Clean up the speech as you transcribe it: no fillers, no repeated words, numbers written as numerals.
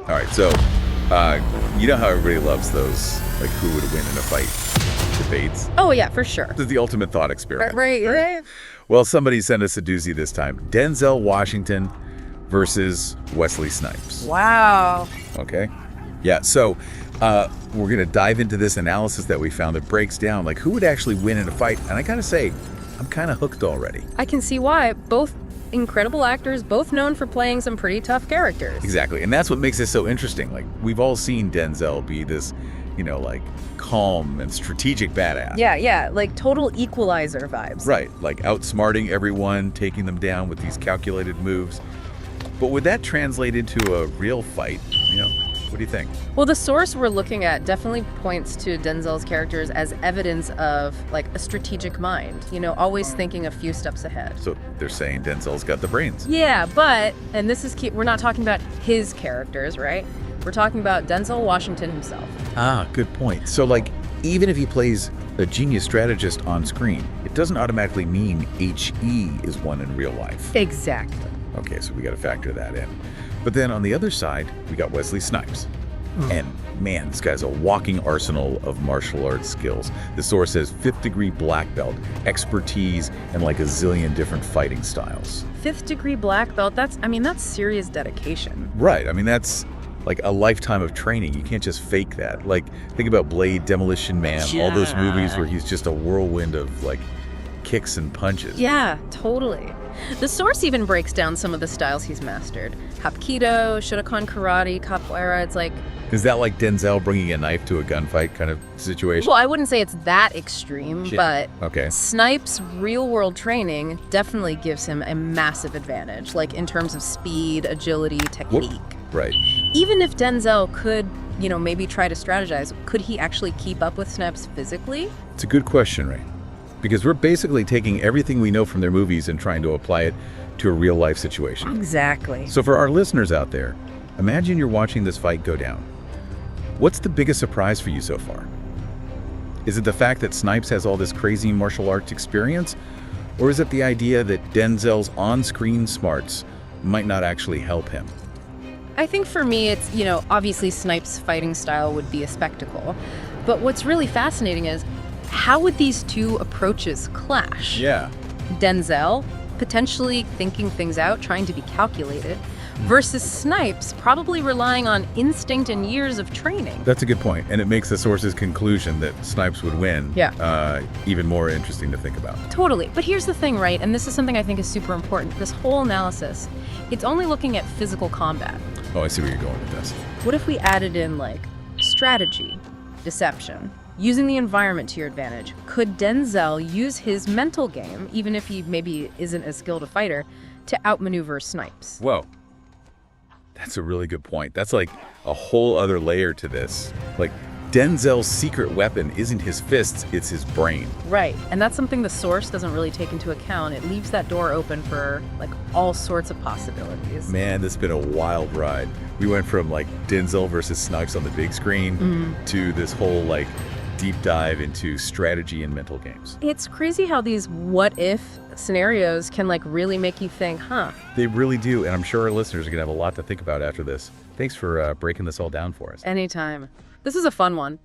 All right, so you know how everybody loves those, like, who would win in a fight debates? Oh, yeah, for sure. This is the ultimate thought experiment. Right. Well, somebody sent us a doozy this time. Denzel Washington versus Wesley Snipes. Wow. Okay? Yeah, so we're going to dive into this analysis that we found that breaks down, like, who would actually win in a fight. And I got to say, I'm kind of hooked already. I can see why. Both incredible actors, both known for playing some pretty tough characters. Exactly, and that's what makes this so interesting. Like, we've all seen Denzel be this, like, calm and strategic badass. Yeah, like total Equalizer vibes. Right, like outsmarting everyone, taking them down with these calculated moves. But would that translate into a real fight? What do you think? Well, the source we're looking at definitely points to Denzel's characters as evidence of, like, a strategic mind, always thinking a few steps ahead. So they're saying Denzel's got the brains. Yeah, but, and this is key, we're not talking about his characters, right? We're talking about Denzel Washington himself. Ah, good point. So, like, even if he plays a genius strategist on screen, it doesn't automatically mean HE is one in real life. Exactly. Okay, so we got to factor that in. But then on the other side, we got Wesley Snipes. And man, this guy's a walking arsenal of martial arts skills. The source says 5th degree black belt, expertise, and like a zillion different fighting styles. 5th degree black belt, that's serious dedication. Right, that's like a lifetime of training. You can't just fake that. Like, think about Blade, Demolition Man, all those movies where he's just a whirlwind of, like, kicks and punches. Yeah, totally. The source even breaks down some of the styles he's mastered. Hapkido, Shotokan karate, capoeira, it's like... Is that like Denzel bringing a knife to a gunfight kind of situation? Well, I wouldn't say it's that extreme, but okay. Snipes' real-world training definitely gives him a massive advantage, like in terms of speed, agility, technique. Right. Even if Denzel could, maybe try to strategize, could he actually keep up with Snipes physically? It's a good question, Ray. Because we're basically taking everything we know from their movies and trying to apply it to a real-life situation. Exactly. So for our listeners out there, imagine you're watching this fight go down. What's the biggest surprise for you so far? Is it the fact that Snipes has all this crazy martial arts experience? Or is it the idea that Denzel's on-screen smarts might not actually help him? I think for me, it's, obviously Snipes' fighting style would be a spectacle. But what's really fascinating is, how would these two approaches clash? Yeah. Denzel, potentially thinking things out, trying to be calculated, versus Snipes, probably relying on instinct and years of training. That's a good point, and it makes the source's conclusion that Snipes would win even more interesting to think about. Totally. But here's the thing, right? And this is something I think is super important. This whole analysis, it's only looking at physical combat. Oh, I see where you're going with this. What if we added in, like, strategy, deception, using the environment to your advantage? Could Denzel use his mental game, even if he maybe isn't as skilled a fighter, to outmaneuver Snipes? Whoa. That's a really good point. That's like a whole other layer to this. Like, Denzel's secret weapon isn't his fists, it's his brain. Right, and that's something the source doesn't really take into account. It leaves that door open for, like, all sorts of possibilities. Man, this has been a wild ride. We went from, like, Denzel versus Snipes on the big screen to this whole, like, deep dive into strategy and mental games. It's crazy how these what-if scenarios can, like, really make you think, huh? They really do, and I'm sure our listeners are going to have a lot to think about after this. Thanks for breaking this all down for us. Anytime. This is a fun one.